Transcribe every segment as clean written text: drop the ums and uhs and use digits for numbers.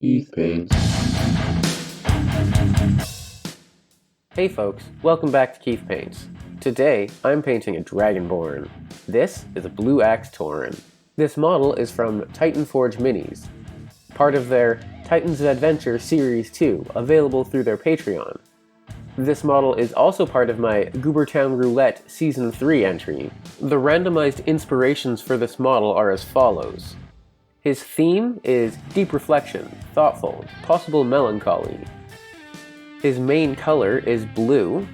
Keith paints. Hey folks, welcome back to Keith Paints. Today, I'm painting a Dragonborn. This is a Blue Axe Tauren. This model is from Titan Forge Minis, part of their Titans of Adventure Series 2, available through their Patreon. This model is also part of my Goobertown Roulette Season 3 entry. The randomized inspirations for this model are as follows. His theme is deep reflection, thoughtful, possible melancholy. His main color is blue.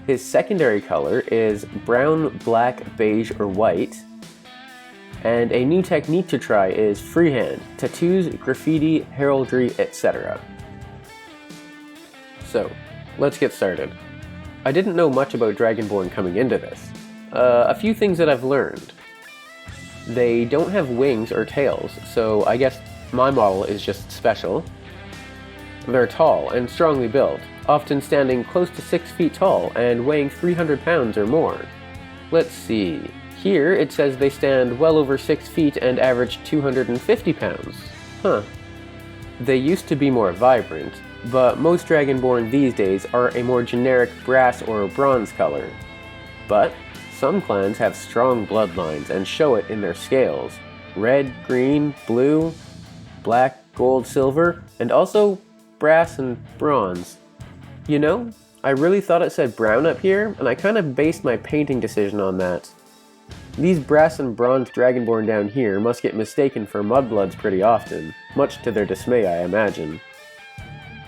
His secondary color is brown, black, beige, or white. And a new technique to try is freehand, tattoos, graffiti, heraldry, etc. So, let's get started. I didn't know much about Dragonborn coming into this. A few things that I've learned. They don't have wings or tails, so I guess my model is just special. They're tall and strongly built, often standing close to 6 feet tall and weighing 300 pounds or more. Let's see. Here it says they stand well over 6 feet and average 250 pounds. Huh. They used to be more vibrant, but most Dragonborn these days are a more generic brass or bronze color. But some clans have strong bloodlines and show it in their scales. Red, green, blue, black, gold, silver, and also brass and bronze. You know, I really thought it said brown up here, and I kind of based my painting decision on that. These brass and bronze Dragonborn down here must get mistaken for mudbloods pretty often, much to their dismay, I imagine.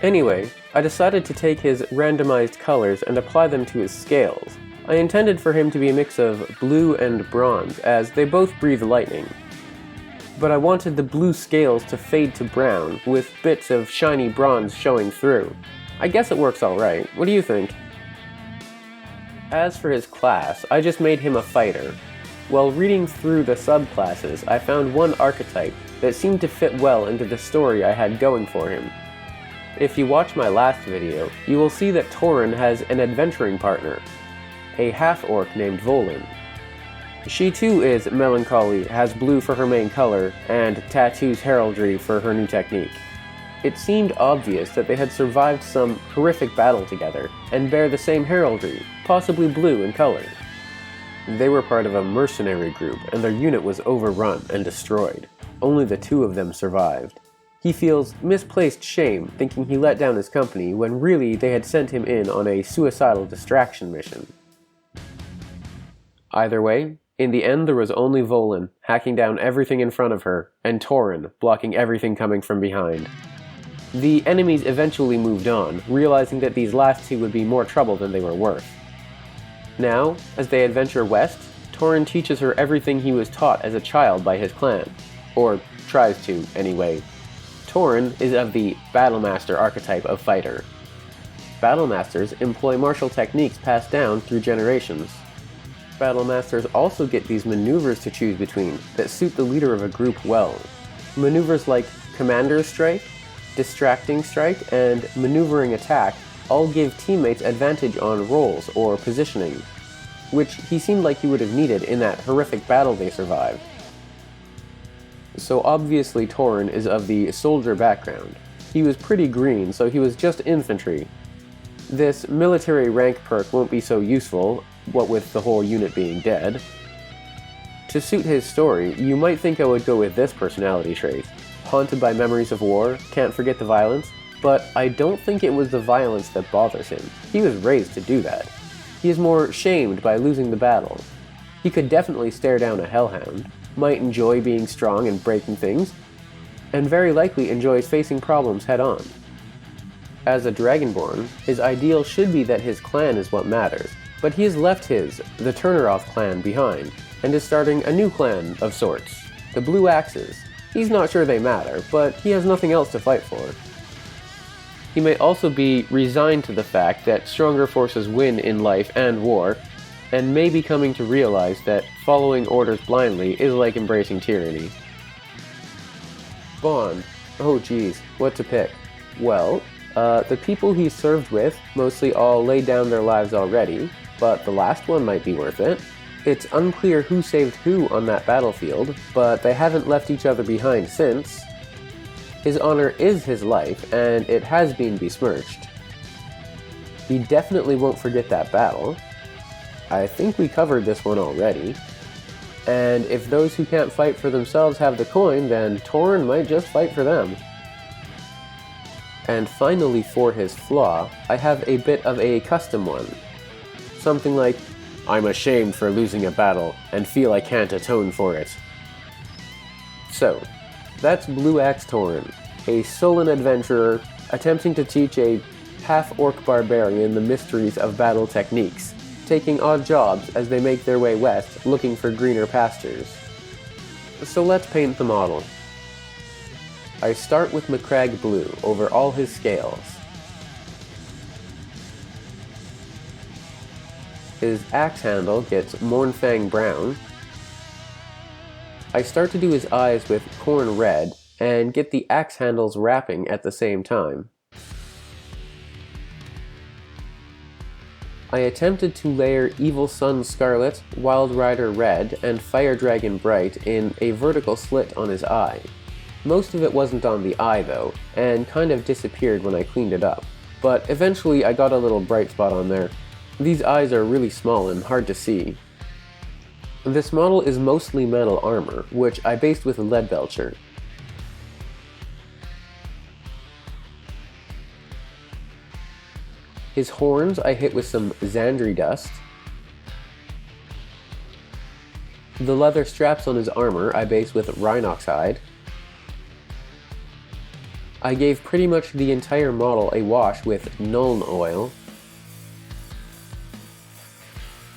Anyway, I decided to take his randomized colors and apply them to his scales. I intended for him to be a mix of blue and bronze, as they both breathe lightning. But I wanted the blue scales to fade to brown, with bits of shiny bronze showing through. I guess it works alright. What do you think? As for his class, I just made him a fighter. While reading through the subclasses, I found one archetype that seemed to fit well into the story I had going for him. If you watch my last video, you will see that Tauren has an adventuring partner, a half-orc named Volin. She too is melancholy, has blue for her main color, and tattoos heraldry for her new technique. It seemed obvious that they had survived some horrific battle together, and bear the same heraldry, possibly blue in color. They were part of a mercenary group, and their unit was overrun and destroyed. Only the two of them survived. He feels misplaced shame, thinking he let down his company, when really they had sent him in on a suicidal distraction mission. Either way, in the end there was only Volin, hacking down everything in front of her, and Tauren, blocking everything coming from behind. The enemies eventually moved on, realizing that these last two would be more trouble than they were worth. Now, as they adventure west, Tauren teaches her everything he was taught as a child by his clan. Or tries to, anyway. Tauren is of the Battlemaster archetype of fighter. Battlemasters employ martial techniques passed down through generations. Battlemasters also get these maneuvers to choose between that suit the leader of a group well. Maneuvers like Commander's Strike, Distracting Strike, and Maneuvering Attack all give teammates advantage on rolls or positioning, which he seemed like he would have needed in that horrific battle they survived. So obviously Tauren is of the soldier background. He was pretty green, so he was just infantry. This military rank perk won't be so useful, what with the whole unit being dead. To suit his story, you might think I would go with this personality trait. Haunted by memories of war, can't forget the violence, but I don't think it was the violence that bothers him. He was raised to do that. He is more shamed by losing the battle. He could definitely stare down a hellhound, might enjoy being strong and breaking things, and very likely enjoys facing problems head-on. As a Dragonborn, his ideal should be that his clan is what matters, but he has left the Turneroth clan behind, and is starting a new clan of sorts, the Blue Axes. He's not sure they matter, but he has nothing else to fight for. He may also be resigned to the fact that stronger forces win in life and war, and may be coming to realize that following orders blindly is like embracing tyranny. Bond. Oh geez, what to pick? Well, the people he served with mostly all laid down their lives already, but the last one might be worth it. It's unclear who saved who on that battlefield, but they haven't left each other behind since. His honor is his life, and it has been besmirched. He definitely won't forget that battle. I think we covered this one already. And if those who can't fight for themselves have the coin, then Tauren might just fight for them. And finally, for his flaw, I have a bit of a custom one. Something like, I'm ashamed for losing a battle and feel I can't atone for it. So, that's Blue Axe Tauren, a sullen adventurer attempting to teach a half-orc barbarian the mysteries of battle techniques, taking odd jobs as they make their way west looking for greener pastures. So let's paint the model. I start with Macragge Blue over all his scales. His axe handle gets Mournfang Brown. I start to do his eyes with Khorne Red and get the axe handles wrapping at the same time. I attempted to layer Evil Sun Scarlet, Wild Rider Red, and Fire Dragon Bright in a vertical slit on his eye. Most of it wasn't on the eye though, and kind of disappeared when I cleaned it up. But eventually I got a little bright spot on there. These eyes are really small and hard to see. This model is mostly metal armor, which I based with Leadbelcher. His horns I hit with some Xandri dust. The leather straps on his armor I based with Rhinox hide. I gave pretty much the entire model a wash with Nuln oil.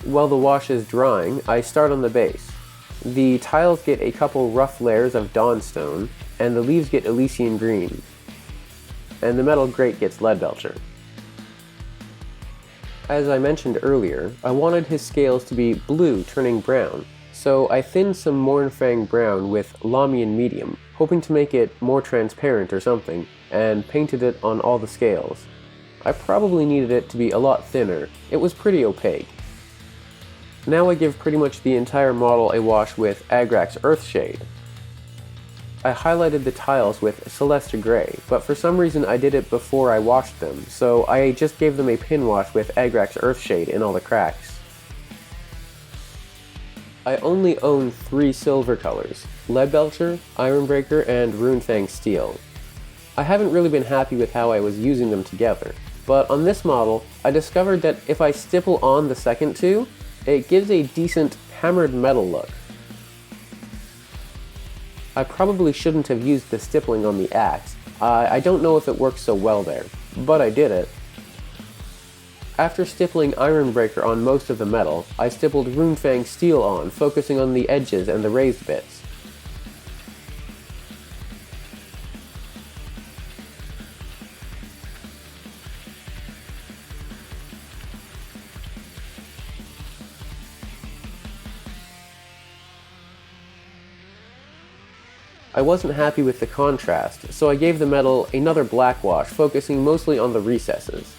While the wash is drying, I start on the base. The tiles get a couple rough layers of Dawnstone, and the leaves get Elysian Green. And the metal grate gets Leadbelcher. As I mentioned earlier, I wanted his scales to be blue turning brown, so I thinned some Mournfang Brown with Lamian Medium, hoping to make it more transparent or something, and painted it on all the scales. I probably needed it to be a lot thinner, it was pretty opaque. Now I give pretty much the entire model a wash with Agrax Earthshade. I highlighted the tiles with Celeste Grey, but for some reason I did it before I washed them, so I just gave them a pin wash with Agrax Earthshade in all the cracks. I only own 3 silver colors, Leadbelcher, Ironbreaker, and Runefang Steel. I haven't really been happy with how I was using them together, but on this model, I discovered that if I stipple on the second two, it gives a decent hammered metal look. I probably shouldn't have used the stippling on the axe. I don't know if it works so well there, but I did it. After stippling Ironbreaker on most of the metal, I stippled Runefang Steel on, focusing on the edges and the raised bits. I wasn't happy with the contrast, so I gave the metal another black wash, focusing mostly on the recesses.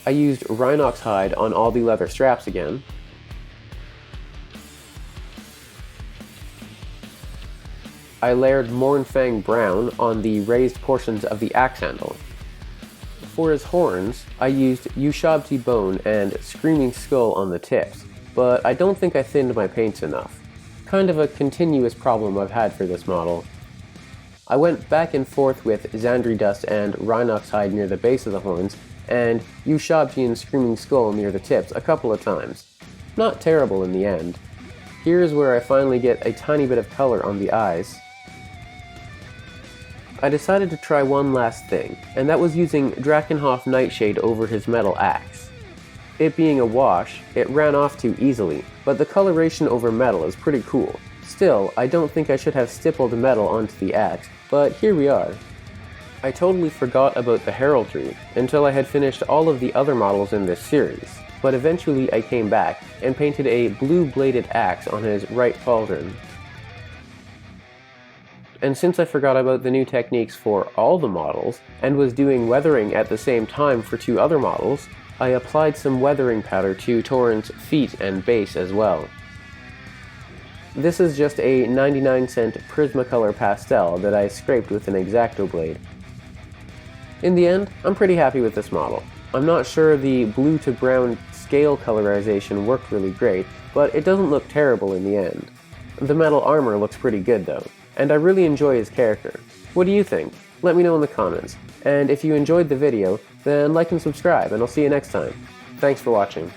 I used Rhinox hide on all the leather straps again. I layered Mournfang Brown on the raised portions of the axe handle. For his horns, I used Ushabti Bone and Screaming Skull on the tips, but I don't think I thinned my paints enough. Kind of a continuous problem I've had for this model. I went back and forth with Xandri Dust and Rhinox hide near the base of the horns, and Ushabti and Screaming Skull near the tips a couple of times. Not terrible in the end. Here's where I finally get a tiny bit of color on the eyes. I decided to try one last thing, and that was using Drakenhof Nightshade over his metal axe. It being a wash, it ran off too easily, but the coloration over metal is pretty cool. Still, I don't think I should have stippled metal onto the axe, but here we are. I totally forgot about the heraldry until I had finished all of the other models in this series, but eventually I came back and painted a blue-bladed axe on his right pauldron. And since I forgot about the new techniques for all the models, and was doing weathering at the same time for 2 other models, I applied some weathering powder to Tauren's feet and base as well. This is just a 99-cent Prismacolor pastel that I scraped with an X-Acto blade. In the end, I'm pretty happy with this model. I'm not sure the blue to brown scale colorization worked really great, but it doesn't look terrible in the end. The metal armor looks pretty good though, and I really enjoy his character. What do you think? Let me know in the comments. And if you enjoyed the video, then like and subscribe, and I'll see you next time. Thanks for watching.